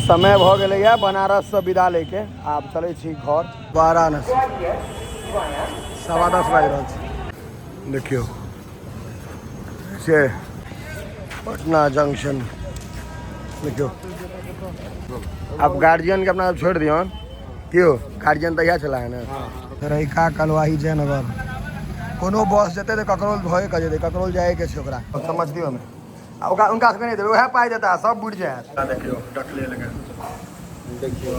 समय भ गेलै है बनारस से विदा लेके आब चलै छी घर वाराणसी 10:15 बाजि रहल छै। देखियो से पटना जंक्शन देखियो। अब गार्जियन के अपना छोड़ दियो क्यों गार्जियन तो यह चला है ना रैका कलवाही जयनगर कोनो बस जेते तो ककरोल भए के जेते ककरोल जाए के छै ओकरा समझ दियो हमें उनका से नहीं देबे वह पाई देता सब बुझ जाए। देखियो डकले लगे देखियो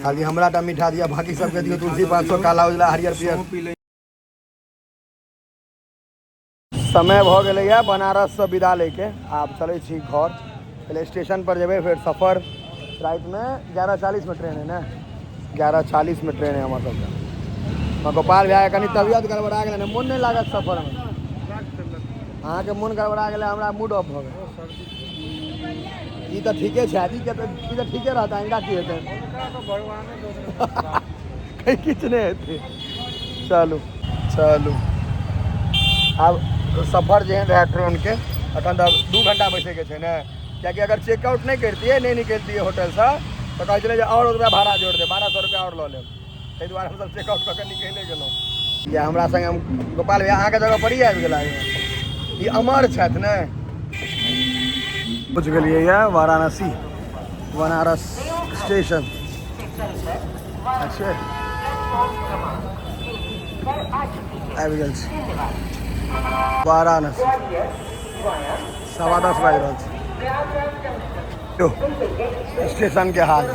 खाली हमरा टा मीठा दिया बाकी सबके दियो तुलसी 500 काला उजला हरियर पियर। समय भ गेलै है बनारस से विदा लेके आब चलै छी घर पहले स्टेशन पर जेबै फिर सफर रात में 11:40 में ट्रेन है ना 11:40 में ट्रेन है हमारे सबके। गोपाल भैया कनी तबियत गड़बड़ा गेलै ने मन नहीं लागत सफर में अहाँ के मन गड़बड़ा गेलै हमरा मूड ऑफ भ गेल। ई तो ठीके छै ई तो ठीके रहता इनका की हेतै कहीं किछ नहीं हेतै। चलू चलू अब सफर जेहन रहे ट्रेन के अखन तक 2 घंटा बैठे के छै ने क्योंकि अगर चेकआउट नहीं करतिए नहीं निकलतिए होटल से तो कहै छलै जे और रुपया भाड़ा जोड़ दे 1200 रुपया और लऽ लेब ताहि दुआरे हम सब चेकआउट कऽ के निकले गेलहुँ। या हमरा संगे गोपाल भैया अहाँ के जगह पर ही आबि गेला ई अमर छथि ने पहुँच गेलियै यऽ वाराणसी बनारस स्टेशन। अच्छा आबि गेल छी वाराणसी 10:15 बाजि रहल छै। स्टेशन के हाल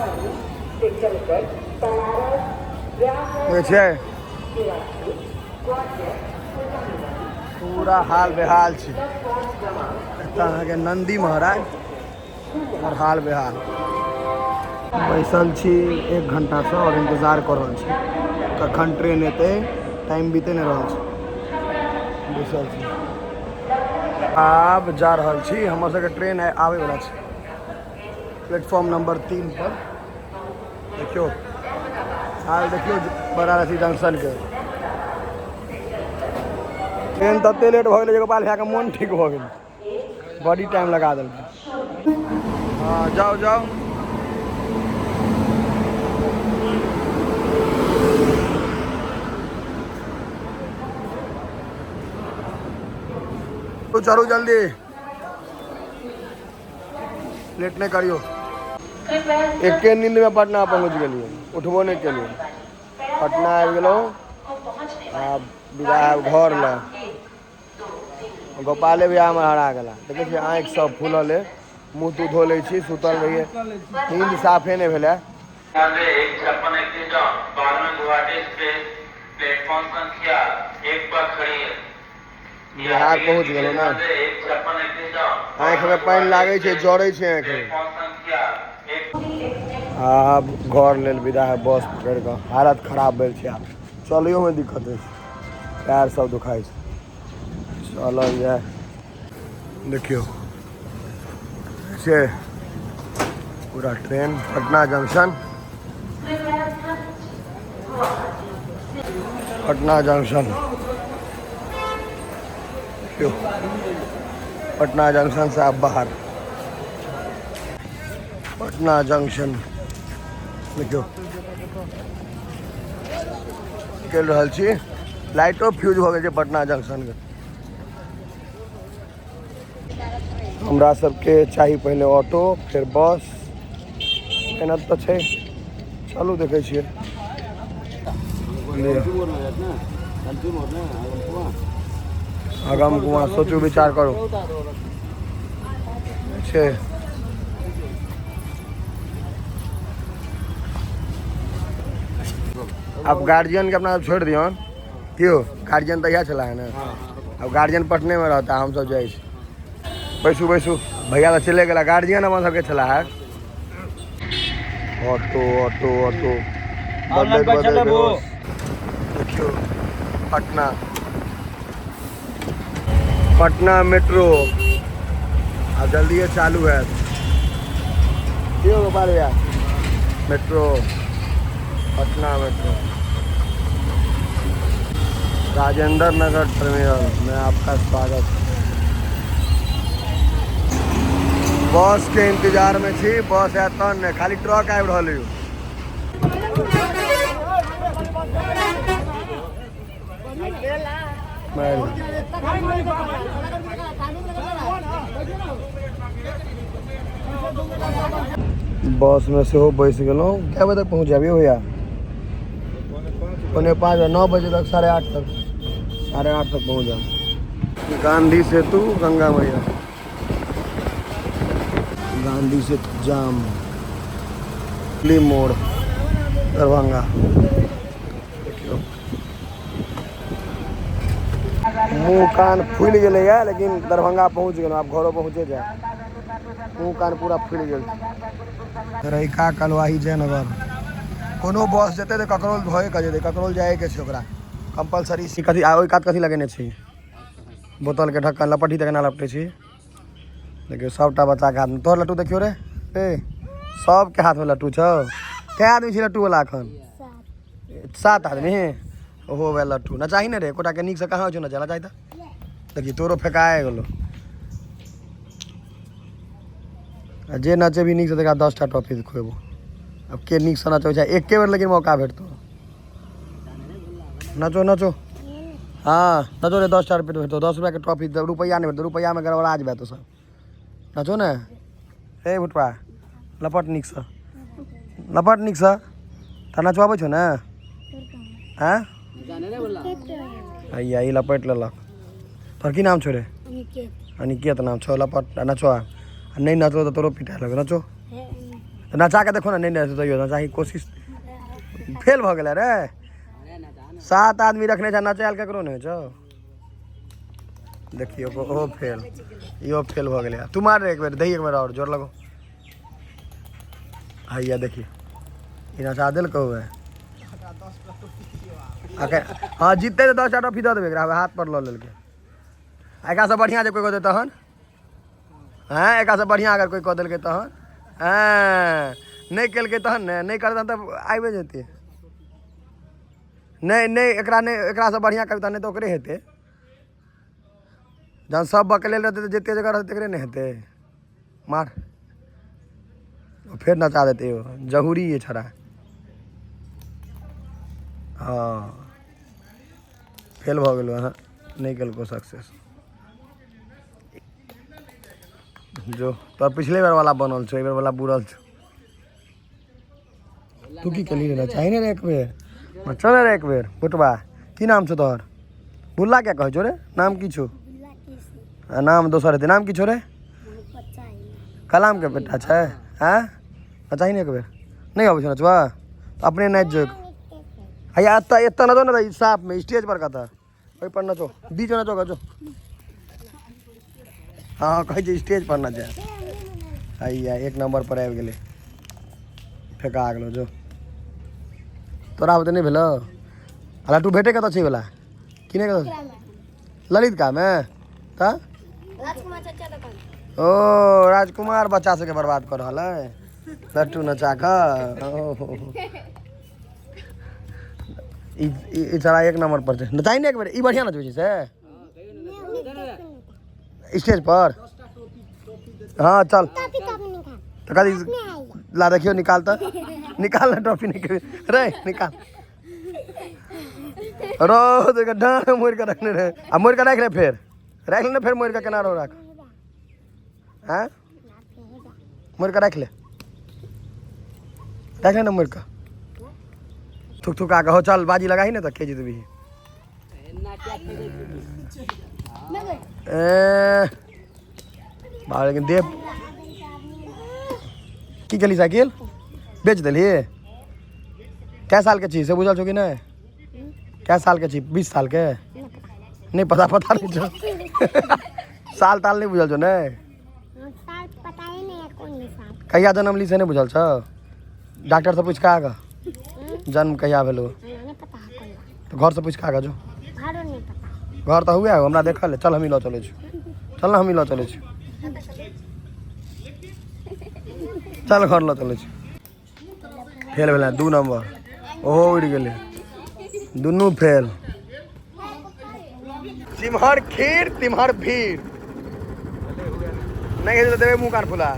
छै पूरा हाल बेहाल छै। अहाँ के नंदी महाराज और हाल बेहाल बैसल छी 1 घंटा से और इंतजार कर रहल छी कखन ट्रेन एतै टाइम बीते नहीं रहल छै बैसल छी। आब जा रहल छी हमर सबके ट्रेन आबै वाला छै प्लेटफॉर्म नंबर 3 पर। देखियो हाल देखियो वाराणसी जंक्शन के ट्रेन तते लेट भ गेलै गोपाल भैया के मन ठीक भ गेल बड़ी टाइम लगा देलकै। हाँ जाओ जाओ तो चलो जल्दी लेट नहीं करियो। एक नींद में पटना पहुँच गए उठबो नहीं के पटना आबि गेलहुँ आब विदा घर ल गोपाले भी हमर हरा गेला देखे छियै आँखि सब फूलल है मुँह तू धो लै छी सुतल रहिए नींद साफे नहीं भेलै। बिहार पहुँच गेलहुँ ने आँखि में पानि लागै छै जड़ै छै आँखि में। आब घर लेल विदा है बस पकड़ि कऽ हालत खराब भेल छै आब चलियो में दिक्कत होइ छै पैर सब दुखाइ छै चलल जाए। देखियो से पूरा train Patna junction Patna junction से आप बाहर पटना जंक्शन देखियो निकल रहल छी लाइटो फ्यूज हो गई पटना जंक्शन के। हमरा सबके चाहिए पहले ऑटो फिर बस मेहनत तो छै चलू देखे छियै। आगम कुआं सोचू विचार करो छे अब गार्जियन के अपना छोड़ दियो क्यों गार्जियन तो यह चला है ना अब गार्जियन पटने में रहता हम सब जाए बैसू बैसू भैया तो चले गला गार्जियन अपन सबके चला है ऑटो ऑटो ऑटो देखियो पटना मेट्रो अब जल्दी ये चालू है क्यों गोपाल भैया metro Patna metro Rajendra Nagar terminal में आपका स्वागत। बस के इंतजार में छी। बस है तन ने खाली ट्रक आबि रहल है। बस में से हो बैस गलौं। क्या बजे तक पहुँच जाबी भैया? 5:45 9 बजे तक 8:30 तक 8:30 तक पहुँच जाओ। गांधी सेतु गंगा मैया। गांधी सेतु जाम मोड़ दरभंगा। मुँह कान फूल गए है लेकिन दरभंगा पहुँच गए। आप घरों पहुँचे जाए। मुँह कान पूरा फूल गए। रैका कलवाही जयनगर कोनो बस जेते तो ककरोल भए के जेते। ककरोल जाए के छै ओकरा कंपलसरी सी। कथी ओइ कात कथी लगेने छी? बोतल के ढक्कन लपटी तक ना लपटे छी। देखियो सबटा बच्चा के हाथ में। तोहर लट्टू देखियो रे ए सब के हाथ में लट्टू छौ। कै आदमी छी लट्टू वाला एखन? 7 आदमी। ओहो वे लट्टू ना चाही ने रे। कोटा के नीक से कहाँ छौ ना चला चाही त। देखी तोरो फेकाए गेलो। जे नचे भी नीक से देखा 10टा टॉफी खुएबो। अब के नीक से नचो चाहे एके बेर लेकिन मौका भेटतो। नचो नचो हाँ नचो रे 10टा रुपये भेटतो। 10 रुपया के टॉफी रुपया नहीं भेटतो। रुपया में गड़बड़ा जेबे तो सब। नचो ने ए भुटपा लपट नीक से लपट नीक से। त नचवाबै छौ ने? हैं अइया ई लपट लेलक। तोहर की नाम छौ रे? अनिकेत नाम छौ। लपट नचो। नहीं नचो तो तोरो पिटाए लगे। नचो नचा के देखो ना। नहीं नचो तो नचा की कोशिश फेल भ गेलै रे। 7 आदमी रखने छ नचायल ककरो नहीं छौ। देखियो ओहो फेल यो फेल भ गेलै। तू मार रे एक बेर दही एक बेर और जोर लगो। हैया देखी ई नचा देल कहू है। हाँ जीतते तो 10टा टॉफी दे देबे। हाथ पर ल लेलके। एकरा से बढ़िया जे कोई कह दे तहन हैं। एकरा से बढ़िया अगर कोई कह देलकै तहन हैं। नहीं केलकै तहन ने नहीं करतन तब आबे जेते। नहीं नहीं एकरा से बढ़िया कविता नहीं तो ओकरे हेते। जहन सब बकलेल रहते तो जते जगह रहते तकरे नहीं हेते। मार फिर नचा देते हो। जहूरी ये छड़ा। हाँ फेल भ गेलो। हाँ नहीं केलको सक्सेस। जो तो पिछले बेर वाला बनल छो। बेर वाला बुरल छो। तू की केली रे? चाही ने रे एक बेर चल रे एक बेर। बुटबा की नाम छो तोहर? बुल्ला क्या कहे छो रे? नाम की छो? नाम दोसर हेतै। नाम की छो रे? कलाम के बेटा छै। हैं चाही ने एक बेर नहीं अबै छो नचबा अपने नाच जो। हैया एत्ता नचो ना साफ में स्टेज पर कता ओहि पर नचो। बीच में नचो गजो। हाँ कहे छै स्टेज पर नचे। हैया 1 नंबर पर आबि गेलै। फेका गेलो जो। तोरा बुते नहीं भेलो? लट्टू भेटे कतऽ छै वाला? किने कतऽ? ललित का में त ओ राजकुमार बच्चा सबके बर्बाद कर रहल है लट्टू नचा कऽ। ई सारा 1 नंबर पर छै। नचाही ने एक बेर। ई बढ़िया नचबै छै से स्टेज पर। हाँ चल तो कभी ला देखियो निकाल तो निकाल ना टॉफी नहीं रे निकाल। रो देखा डांड मोड़ के रखने रहे। अब मोड़ के रख ले फिर रख ले फिर मोड़ के किनारो रख। हैं मोड़ के रख ले ना मोड़ का। थुक थुका के हो चल बाजी लगाही ना तो के जीतबी। लेकिन देव की केली साइकिल बेच दिली। कै साल के छी से बुझल छौ कि नहीं? कै साल के छी? 20 साल के नहीं पता नहीं छौ। साल ताल नहीं बुझल छौ नहीं? कहिया जन्म ली से नहीं बुझल छौ? डॉक्टर से पूछ के आगा जन्म कहिया भेलो तो घर से पूछ के आगा जो। घर तो हुए हमरा देखल है। चल हम लो चले चल ना हम लो चले चल घर लो चले। फेल भेल 2 नंबर। ओहो उड़ गेले दुनू फेल। तिम्हर खीर तिम्हर भीड़। नहीं तो देवे मुँह कान फुला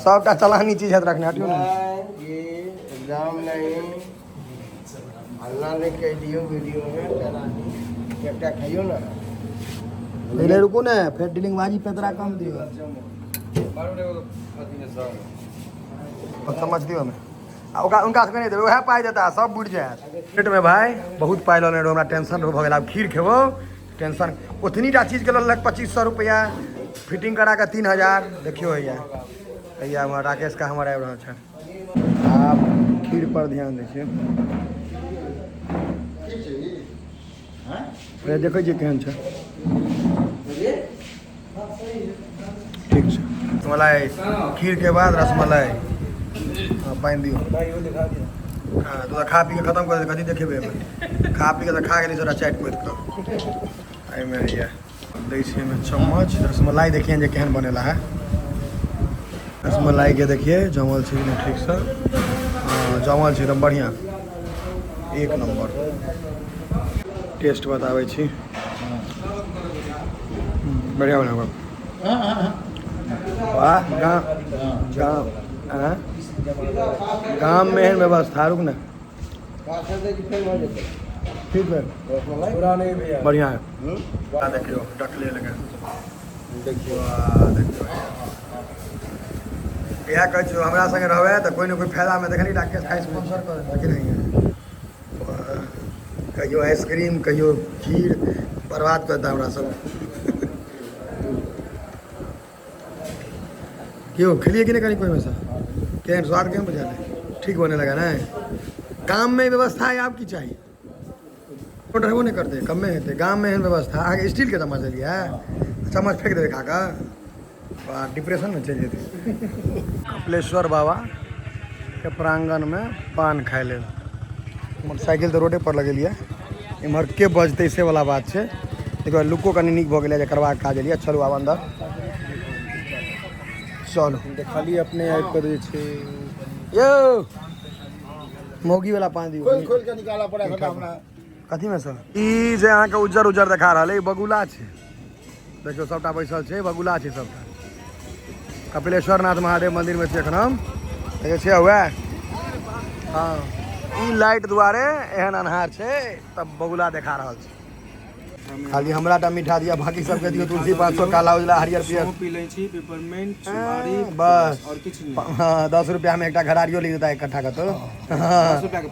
सबटा चलानी चीज है रखने हटियो ना ये एग्जाम नहीं अल्लाह ने कह दियो वीडियो में क्या खाइयो ना पहले रुको ना फिर डीलिंग बाजी पैतरा कम दियो समझ दियो हमें उनका नहीं देवे वह पाई देता सब बुझ जाए पेट में भाई बहुत पाई लो हमरा टेंशन हो गया अब खीर खेबो टेंशन उतनी टा चीज के लग 2500 रुपया फिटिंग करा के 3000 देखियो भैया भैया हमारा राकेश का हमारा आबि रहल छै आप खीर पर ध्यान दीजिए देखै छियै केहन छै ठीक छै मलाई खीर के बाद रसमलाई बांध दियो हाँ तो खा पी के खत्म कर दे कथी देखेबे खा पी के तो खा गेली जरा चाट पोत कर आई में ये दै छियै में चम्मच रसमलाई देखिए जे केहन बनेला है रसमलाई के देखिए जमल छै ठीक से जमल छै एकदम बढ़िया एक नंबर टेस्ट बताबै छी बढ़िया बना वाह गाँव में एहन व्यवस्था रुक ना ठीक है बढ़िया है देखियो डकले लगे देखियो यह कह हमरा संगे रहबे तो कोई ना कोई फायदा में देखली राकेश खाई स्पॉन्सर कर नहीं कहियो आइसक्रीम कहियो खीर बर्बाद करता हमरा सब क्यों खेलिए कि नहीं कहीं कोई में से केहन स्वाद केहन बुझा ठीक होने लगा ना काम में व्यवस्था है आपकी चाहिए तो रहबो नहीं करते कम में हेते गाँव में एहन व्यवस्था आगे स्टील के चम्मच लिया चम्मच फेंक देवे खा का डिप्रेशन में चल जेते कपिलेश्वर बाबा के प्रांगण में पान खाए ले मोटरसाइकिल तो रोडे पर लगेलिए इम्हर के बजते से वाला बात है एक बार लुको कनी नीक भऽ गेलै करवा काज लिया चलू आब अंदर चलो खाली अपने ऐड कर दै छै यो मौगी वाला पान दियो खोल के निकाला पड़ा हमरा कथी में सर ई जे अहाँ के उज्जर उज्जर देखा रहल है बगुला छै देखियो सबटा बैसल छै बगुला छै सबटा कपिलेश्वर नाथ महादेव मंदिर में छै एखन हम देखै छियै हुए हाँ ई लाइट दुआरे एहन अन्हार छै तब बगुला देखा रहल छै खाली हमरा टा मीठा दिया बाकी सबके दियो तुलसी 500 काला उजला हरियर पियर पी लै छी पेपरमेंट सुपारी बस और किछ नहीं हाँ 10 रुपया में एकटा घरारियो लिख देता है इकट्ठा का तो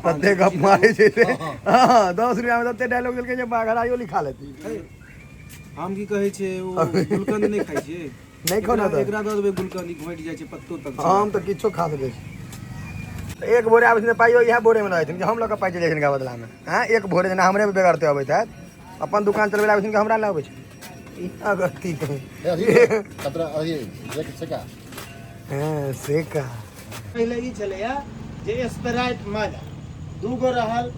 तते गप मारे छै हाँ 10 रुपया में तते डायलॉग देलकै जे घरारियो लिखा लेती हम की कहै छै ओ गुलकंद नहीं खाइ छै नहीं खाना तो एकरा दऽ देबै गुलकंद घोटि जाइ छै पत्तो तक हम तो किछो खा सकै छी एक भोरे आबै छै पाइयो इएह भोरे में रहै छै हम लोग के पाइ चलि जाइ छै बदला में हाँ एक भोरे जेना हमरे बेगरते अबैत हैत अपन दुकान चलबै आबै छै हमरा लए अबै छै अगति खतरा अही सेका हां सेका पहले ई छलैया जे स्प्राइट माजा दूगो रहल